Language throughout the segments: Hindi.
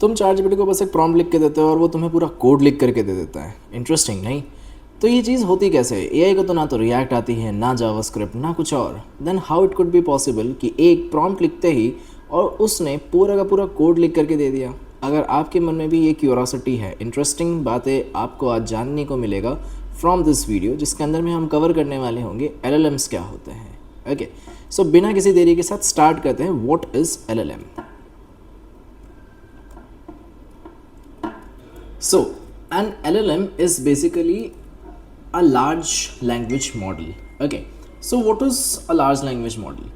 तुम ChatGPT को बस एक प्रॉम्प्ट लिख के देते हो और वो तुम्हें पूरा कोड लिख करके दे देता है। इंटरेस्टिंग नहीं? तो ये चीज़ होती कैसे है? एआई को तो ना तो रिएक्ट आती है, ना जावास्क्रिप्ट, ना कुछ और। Then how it could be possible कि एक प्रॉम्प्ट लिखते ही और उसने पूरा का पूरा कोड लिख करके दे दिया? अगर आपके मन में भी ये क्यूरोसिटी है, इंटरेस्टिंग बातें आपको आज जानने को मिलेगा फ्रॉम दिस वीडियो, जिसके अंदर में हम कवर करने वाले होंगे LLMs क्या होते हैं। ओके, सो बिना किसी देरी के साथ स्टार्ट करते हैं। What is LLM? So, an LLM is basically a large language model. Okay, so what is a large language model?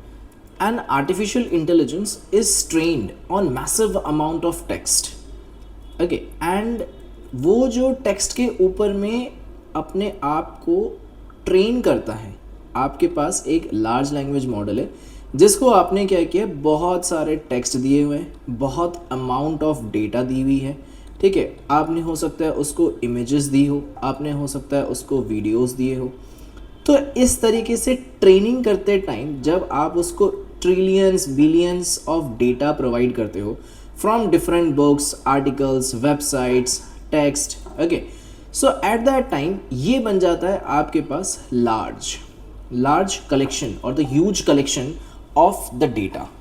An artificial intelligence is trained on massive amount of text. Okay, and वो जो टेक्स्ट के ऊपर में अपने आप को ट्रेन करता है, आपके पास एक लार्ज लैंग्वेज मॉडल है जिसको आपने क्या किया, बहुत सारे टेक्स्ट दिए हुए हैं, बहुत अमाउंट ऑफ डेटा दी हुई है, ठीक है। आपने हो सकता है उसको इमेजेस दी हो, आपने हो सकता है उसको वीडियोस दिए हो। तो इस तरीके से ट्रेनिंग करते टाइम जब आप उसको trillions billions of data provide करते हो from different books, articles, websites, text, okay, so at that time ये बन जाता है आपके पास लार्ज कलेक्शन और the huge collection of the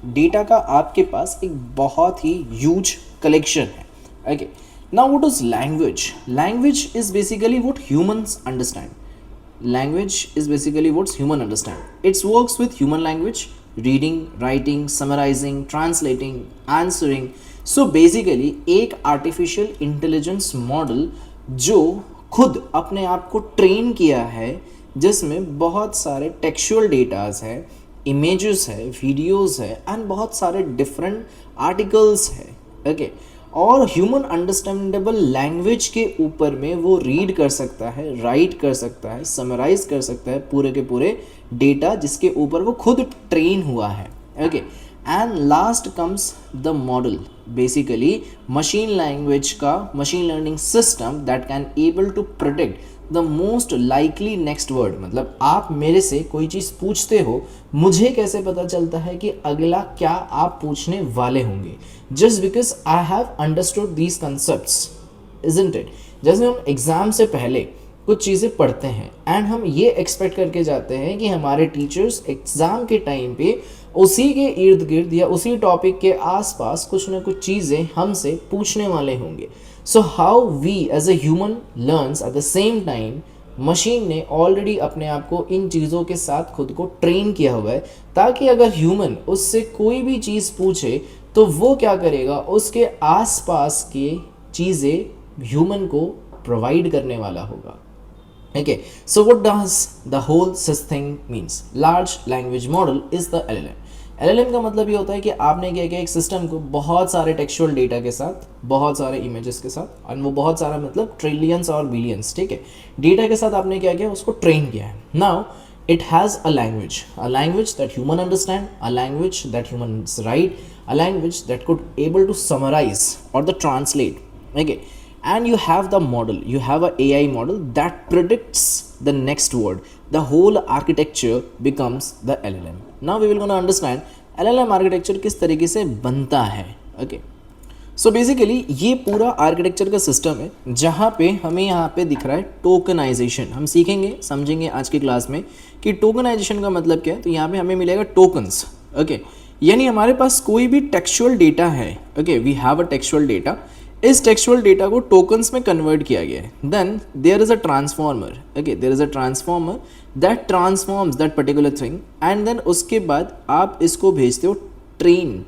data का आपके पास एक बहुत ही ह्यूज कलेक्शन है। Okay, now what is language? Language is basically what humans understand. Language is basically what humans understand. It works with human language, reading, writing, summarizing, translating, answering. So basically एक artificial intelligence model जो खुद अपने आप को ट्रेन किया है, जिसमें बहुत सारे टेक्सचुअल डेटाज है, इमेजेस है, वीडियोस है एंड बहुत सारे डिफरेंट आर्टिकल्स है। ओके, और ह्यूमन अंडरस्टैंडेबल लैंग्वेज के ऊपर में वो रीड कर सकता है, राइट कर सकता है, समराइज कर सकता है पूरे के पूरे डेटा जिसके ऊपर वो खुद ट्रेन हुआ है। Okay, and last comes the model, basically machine language का machine learning system that can able to predict the most likely next word. मतलब आप मेरे से कोई चीज़ पूछते हो, मुझे कैसे पता चलता है कि अगला क्या आप पूछने वाले होंगे? Just because I have understood these concepts, isn't it? जैसे हम एग्ज़ाम से पहले कुछ चीज़ें पढ़ते हैं एंड हम ये एक्सपेक्ट करके जाते हैं कि हमारे टीचर्स एग्ज़ाम के टाइम पे उसी के इर्द गिर्द या उसी टॉपिक के आसपास कुछ ना कुछ चीज़ें हमसे पूछने वाले होंगे। So how we as a human learns at the same time, machine ने ऑलरेडी अपने आप को इन चीज़ों के साथ खुद को ट्रेन किया हुआ है ताकि अगर ह्यूमन उससे कोई भी चीज़ पूछे तो वो क्या करेगा, उसके आसपास के चीज़ें ह्यूमन को प्रोवाइड करने वाला होगा। Okay, so what does the whole thing means? Large language model is the LLM. LLM का मतलब ये होता है कि आपने क्या किया, एक सिस्टम को बहुत सारे टेक्सचुअल डेटा के साथ, बहुत सारे इमेजेस के साथ, और वो बहुत सारा मतलब ट्रिलियंस और बिलियंस, ठीक है, डेटा के साथ आपने क्या किया, उसको ट्रेन किया है। Now it has a language that human understand, a language that humans write, a language that could able to summarize or the translate. Okay, and you have the model, you have a AI model that predicts the next word. The whole architecture becomes the LLM. Now we will gonna understand LLM architecture किस तरीके से बनता है। Okay, सो बेसिकली ये पूरा आर्किटेक्चर का सिस्टम है जहाँ पे हमें यहाँ पे दिख रहा है टोकनाइजेशन। हम सीखेंगे, समझेंगे आज की क्लास में कि टोकनाइजेशन का मतलब क्या है। तो यहाँ पे हमें मिलेगा टोकन्स। ओके, यानी हमारे पास कोई भी टेक्सचुअल डेटा है, okay, we have a textual data, इस टेक्सचुअल डेटा को टोकन्स में कन्वर्ट किया गया है। Then there is a transformer, okay, there is a transformer that transforms that particular thing and then उसके बाद आप इसको भेजते हो train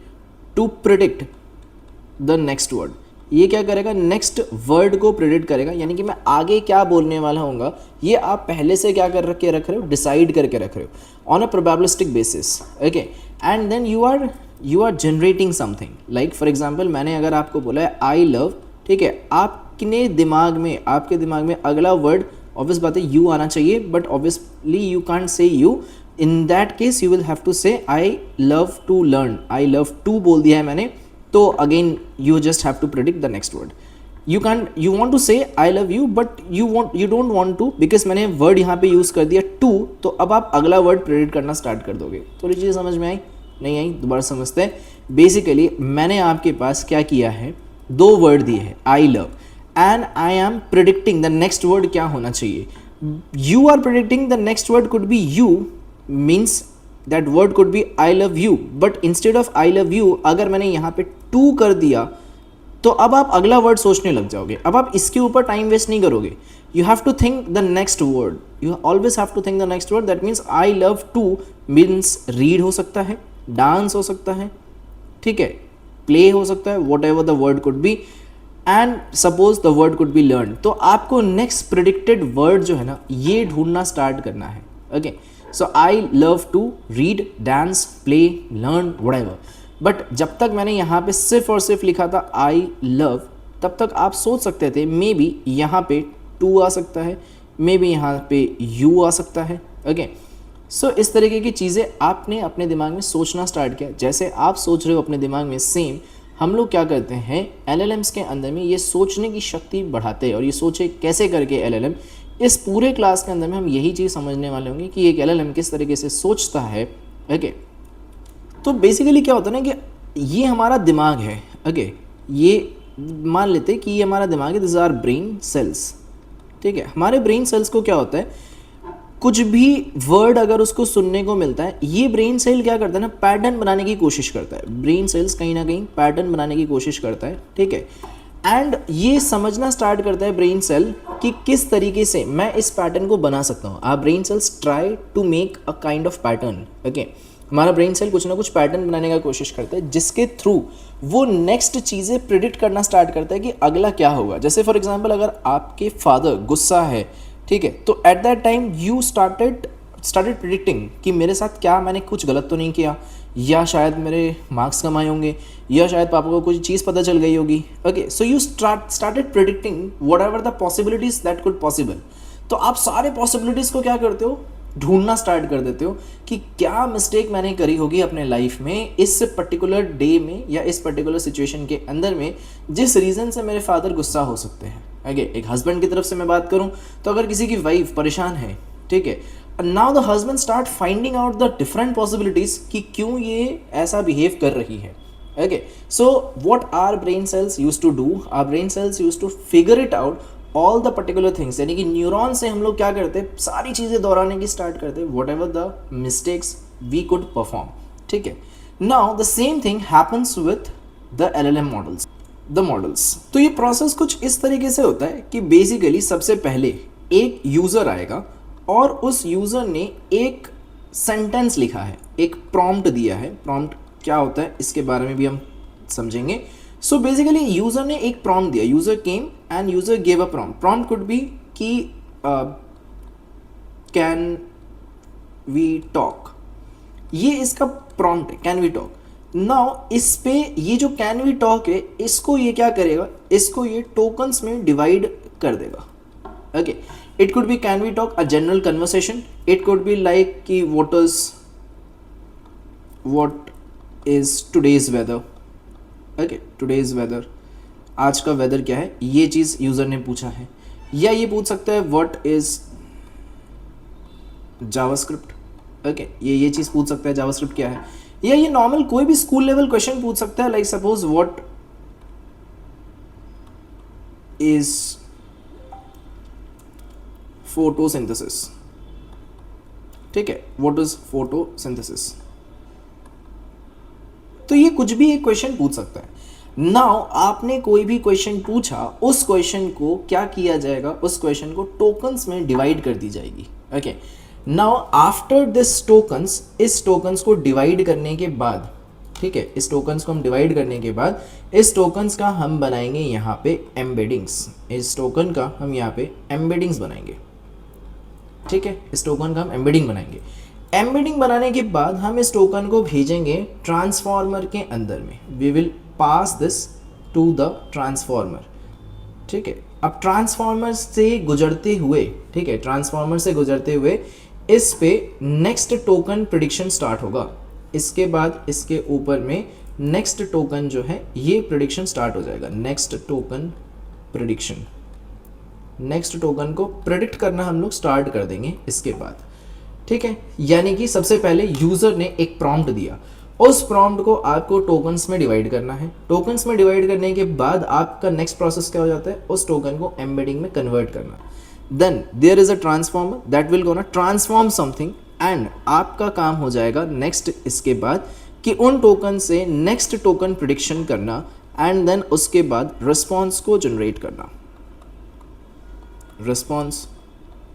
to predict the next word. ये क्या करेगा, नेक्स्ट वर्ड को प्रेडिक्ट करेगा, यानी कि मैं आगे क्या बोलने वाला हूँगा ये आप पहले से क्या कर रखे रख रहे हो, डिसाइड करके रख रहे हो on a probabilistic basis. Okay, and then you are generating something. Like for example मैंने अगर आपको बोला है आई लव, ठीक है, आपके दिमाग में अगला वर्ड ऑब्वियस बात है यू आना चाहिए, but obviously you can't say you. In that case you will have to say I love to learn, I love to बोल दिया है मैंने, तो again you just have to predict the next word. You want to say I love you but you don't want to, because मैंने वर्ड यहाँ पे यूज़ कर दिया टू, तो अब आप अगला वर्ड प्रेडिक्ट करना स्टार्ट कर दोगे। थोड़ी चीज़ समझ में आई? नहीं आई? दोबारा समझते हैं। बेसिकली मैंने आपके पास क्या किया है, दो वर्ड दिए हैं I love and I am predicting the next word क्या होना चाहिए. You are predicting the next word could be you, means that word could be I love you, but instead of I love you अगर मैंने यहाँ पे टू कर दिया तो अब आप अगला वर्ड सोचने लग जाओगे. अब आप इसके ऊपर टाइम वेस्ट नहीं करोगे. You have to think the next word, you always have to think the next word. That means I love to means read हो सकता है, डांस हो सकता है, ठीक है, प्ले हो सकता है, what ever the word could B, and suppose the word could be learn. तो आपको नेक्स्ट प्रिडिक्टेड वर्ड जो है ना ये ढूंढना स्टार्ट करना है. Okay, so I love to read, dance, play, learn, whatever. But जब तक मैंने यहाँ पे सिर्फ और सिर्फ लिखा था आई लव, तब तक आप सोच सकते थे मे बी यहाँ पे टू आ सकता है, मे बी यहाँ पे यू आ सकता है. ओके, सो इस तरीके की चीज़ें आपने अपने दिमाग में सोचना स्टार्ट किया. जैसे आप सोच रहे हो अपने दिमाग में, सेम हम लोग क्या करते हैं LLMs के अंदर में ये सोचने की शक्ति बढ़ाते हैं. और ये सोचे कैसे करके LLM, इस पूरे क्लास के अंदर में हम यही चीज़ समझने वाले होंगे कि एक LLM किस तरीके से सोचता है. ओके, तो बेसिकली क्या होता है ना कि ये हमारा दिमाग है. ओके, ये मान लेते हैं कि ये हमारा दिमाग है, दिस आर ब्रेन सेल्स. ठीक है, हमारे ब्रेन सेल्स को क्या होता है, कुछ भी वर्ड अगर उसको सुनने को मिलता है, ये ब्रेन सेल क्या करता है ना, पैटर्न बनाने की कोशिश करता है. ब्रेन सेल्स कहीं ना कहीं पैटर्न बनाने की कोशिश करता है. ठीक है, एंड ये समझना स्टार्ट करता है ब्रेन सेल कि किस तरीके से मैं इस पैटर्न को बना सकता हूँ. Our brain cells try to make a kind of pattern. Okay, हमारा ब्रेन सेल कुछ ना कुछ पैटर्न बनाने का कोशिश करता है जिसके थ्रू वो नेक्स्ट चीज़ें प्रिडिक्ट करना स्टार्ट करता है कि अगला क्या होगा. जैसे फॉर एग्जांपल अगर आपके फादर गुस्सा है, ठीक है, तो at that time you started predicting कि मेरे साथ क्या, मैंने कुछ गलत तो नहीं किया, या शायद मेरे मार्क्स कम आए होंगे, या शायद पापा को कुछ चीज़ पता चल गई होगी. Okay, so you started predicting what ever the possibilities that could possible. तो आप सारे पॉसिबिलिटीज़ को क्या करते हो, ढूंढना स्टार्ट कर देते हो कि क्या मिस्टेक मैंने करी होगी अपने लाइफ में इस पर्टिकुलर डे में या इस पर्टिकुलर सिचुएशन के अंदर में जिस रीज़न से मेरे फादर गुस्सा हो सकते हैं. ओके, एक हस्बैंड की तरफ से मैं बात करूं तो अगर किसी की वाइफ परेशान है, ठीक है, now the husband start finding out the different possibilities कि क्यों ये ऐसा बिहेव कर रही है. Okay, so what our brain cells used to do, our brain cells used to figure it out all the particular things. यानी कि न्यूरॉन से हम लोग क्या करते हैं, सारी चीज़ें दोहराने की स्टार्ट करते हैं, whatever the mistakes we could perform. ठीक है, now the same thing happens with the LLM models, the models. तो ये प्रोसेस कुछ इस तरीके से होता है कि बेसिकली सबसे पहले एक यूज़र आएगा और उस यूज़र ने एक सेंटेंस लिखा है, एक प्रॉम्प्ट दिया है. प्रॉम्प्ट क्या होता है इसके बारे में भी हम समझेंगे. सो बेसिकली यूज़र ने एक प्रॉम्प्ट दिया, user came end user gave a prompt. Prompt could be कि कैन वी टॉक, ये इसका प्रॉम्प्ट है, कैन वी टॉक. नाउ इस पे ये जो कैन वी टॉक है, इसको ये क्या करेगा, इसको ये टोकन्स में डिवाइड कर देगा. Okay, it could be can we talk a general conversation, it could be like कि what is today's weather. Okay, today's weather, आज का वेदर क्या है, ये चीज़ यूज़र ने पूछा है. या ये पूछ सकता है व्हाट इज जावास्क्रिप्ट. ओके, ये चीज़ पूछ सकता है जावास्क्रिप्ट क्या है. या ये नॉर्मल कोई भी स्कूल लेवल क्वेश्चन पूछ सकता है, like suppose what is photosynthesis. ठीक है, व्हाट इज फोटोसिंथेसिस. तो ये कुछ भी एक क्वेश्चन पूछ सकता है. नाउ आपने कोई भी क्वेश्चन पूछा, उस क्वेश्चन को क्या किया जाएगा, उस क्वेश्चन को टोकन्स में डिवाइड कर दी जाएगी. Okay, now after this tokens, इस टोकन्स को डिवाइड करने के बाद, ठीक है, इस टोकन्स को हम डिवाइड करने के बाद इस टोकन्स का हम बनाएंगे यहाँ पे एम्बेडिंग्स. इस टोकन का हम यहाँ पे एम्बेडिंग्स बनाएंगे. ठीक है, इस टोकन का हम एम्बेडिंग बनाएंगे. एम्बेडिंग बनाने के बाद हम इस टोकन को भेजेंगे ट्रांसफॉर्मर के अंदर में. We will pass this to the transformer. ठीक है, अब ट्रांसफॉर्मर से गुजरते हुए, ठीक है, ट्रांसफॉर्मर से गुजरते हुए इस पे नेक्स्ट टोकन प्रिडिक्शन स्टार्ट होगा. इसके बाद इसके ऊपर में नेक्स्ट टोकन जो है ये प्रिडिक्शन स्टार्ट हो जाएगा. Next token prediction, next token को प्रिडिक्ट करना हम लोग स्टार्ट कर देंगे इसके बाद. ठीक है, यानी कि सबसे पहले यूज़र ने एक प्रॉम्प्ट दिया, उस प्रॉम्प्ट को आपको टोकन्स में डिवाइड करना है। टोकन्स में डिवाइड करने के बाद आपका नेक्स्ट प्रोसेस क्या हो जाता है, उस टोकन को एम्बेडिंग में कन्वर्ट करना। Then there is a transformer that will gonna transform something, and आपका काम हो जाएगा नेक्स्ट इसके बाद कि उन टोकन से नेक्स्ट टोकन प्रिडिक्शन करना, एंड देन उसके बाद रिस्पॉन्स को जनरेट करना, रिस्पॉन्स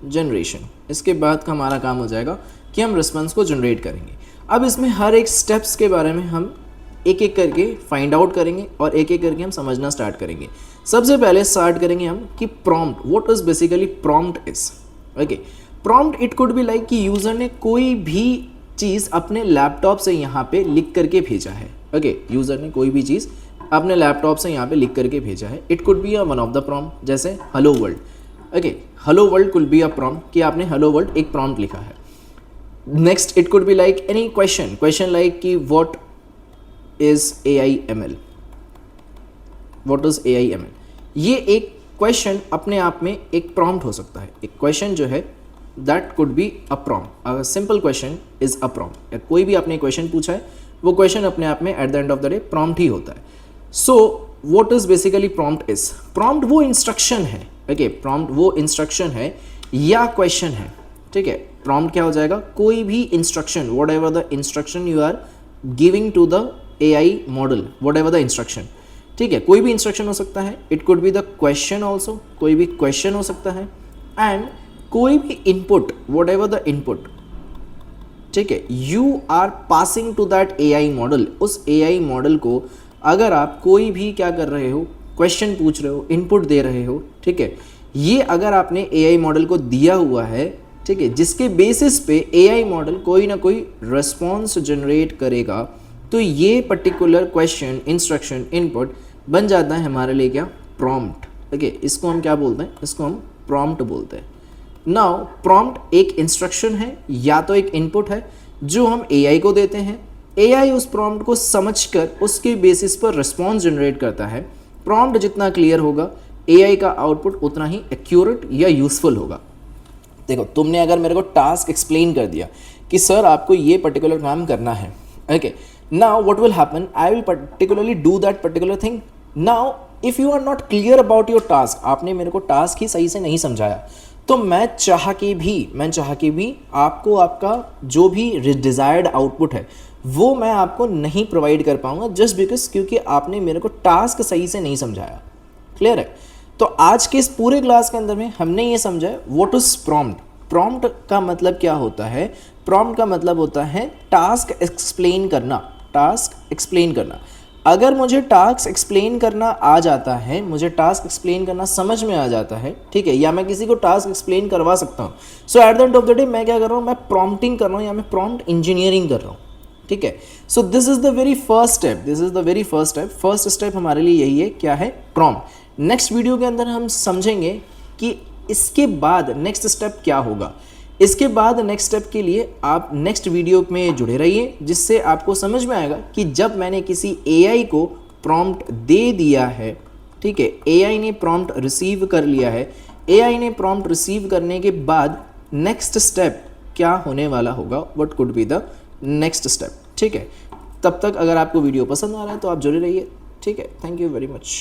जनरेशन। इसके बाद का हमारा काम हो जाएगा कि हम रिस्पॉन्स को जनरेट करेंगे। अब इसमें हर एक स्टेप्स के बारे में हम एक एक करके फाइंड आउट करेंगे और एक एक करके हम समझना स्टार्ट करेंगे। सबसे पहले स्टार्ट करेंगे हम कि prompt, what is basically prompt is. Okay, prompt it could be like कि यूज़र ने कोई भी चीज़ अपने लैपटॉप से यहाँ पे लिख करके भेजा है। ओके, यूज़र ने कोई भी चीज़ अपने लैपटॉप से यहाँ पे लिख करके भेजा है। It could be a one of the prompt, जैसे hello world. Okay, hello world could be a prompt कि आपने हेलो वर्ल्ड एक प्रॉम्प्ट लिखा है। Next it could be like any question like कि what is AIML, what is AIML। ये एक क्वेश्चन अपने आप में एक प्रॉम्प्ट हो सकता है। एक क्वेश्चन जो है that could be a prompt, a simple question is a prompt. या कोई भी आपने क्वेश्चन पूछा है, वो क्वेश्चन अपने आप में at the end of the day prompt ही होता है। So what is basically prompt is, prompt वो इंस्ट्रक्शन है। ओके, प्रॉम्प्ट वो इंस्ट्रक्शन है या क्वेश्चन है। ठीक है, प्रॉम्प्ट क्या हो जाएगा, कोई भी instruction, whatever the instruction you are giving to the AI model, whatever the instruction. ठीक है, कोई भी इंस्ट्रक्शन हो सकता है। It could be the question also, कोई भी क्वेश्चन हो सकता है, एंड कोई भी input, whatever the input. ठीक है, you are passing to that AI model. उस AI मॉडल को अगर आप कोई भी क्या कर रहे हो, क्वेश्चन पूछ रहे हो, इनपुट दे रहे हो, ठीक है, ये अगर आपने AI मॉडल को दिया हुआ है, ठीक है, जिसके बेसिस पे AI मॉडल कोई ना कोई रिस्पॉन्स जनरेट करेगा, तो ये पर्टिकुलर क्वेश्चन, इंस्ट्रक्शन, इनपुट बन जाता है हमारे लिए क्या, प्रॉम्प्ट। ओके, इसको हम क्या बोलते हैं, इसको हम प्रॉम्प्ट बोलते हैं। नाउ प्रॉम्प्ट एक इंस्ट्रक्शन है या तो एक इनपुट है जो हम AI को देते हैं। AI उस प्रॉम्प्ट को समझकर उसके बेसिस पर रिस्पॉन्स जनरेट करता है। प्रॉम्प्ट जितना क्लियर होगा, AI का आउटपुट उतना ही एक्यूरेट या यूजफुल होगा। देखो, तुमने अगर मेरे को टास्क एक्सप्लेन कर दिया कि सर आपको ये पर्टिकुलर काम करना है, okay, now what will happen, I will particularly do that particular thing. Now if you are not clear about your task, आपने मेरे को टास्क ही सही से नहीं समझाया, तो मैं चाह के भी आपको आपका जो भी डिज़ायर्ड आउटपुट है वो मैं आपको नहीं प्रोवाइड कर पाऊंगा, जस्ट बिकॉज क्योंकि आपने मेरे को टास्क सही से नहीं समझाया। क्लियर है? तो आज के इस पूरे क्लास के अंदर में हमने ये समझा है व्हाट इज प्रॉम्प्ट। प्रॉम्प्ट का मतलब क्या होता है, प्रॉम्प्ट का मतलब होता है टास्क एक्सप्लेन करना, टास्क एक्सप्लेन करना। अगर मुझे टास्क एक्सप्लेन करना आ जाता है, मुझे टास्क एक्सप्लेन करना समझ में आ जाता है, ठीक है, या मैं किसी को टास्क एक्सप्लेन करवा सकता हूँ, so at the end of the day मैं क्या कर रहा हूँ, मैं प्रॉम्प्टिंग कर रहा हूँ या मैं प्रॉम्प्ट इंजीनियरिंग कर रहा हूँ। ठीक है, so this is the very first step, this is the very first step. First step हमारे लिए यही है, क्या है, प्रॉम्प्ट। नेक्स्ट वीडियो के अंदर हम समझेंगे कि इसके बाद नेक्स्ट स्टेप क्या होगा। इसके बाद नेक्स्ट स्टेप के लिए आप नेक्स्ट वीडियो में जुड़े रहिए, जिससे आपको समझ में आएगा कि जब मैंने किसी AI को प्रॉम्प्ट दे दिया है, ठीक है, AI ने प्रॉम्प्ट रिसीव कर लिया है, AI ने प्रॉम्प्ट रिसीव करने के बाद नेक्स्ट स्टेप क्या होने वाला होगा, what could be the next step. ठीक है, तब तक अगर आपको वीडियो पसंद आ रहा है तो आप जुड़े रहिए। ठीक है, थैंक यू वेरी मच।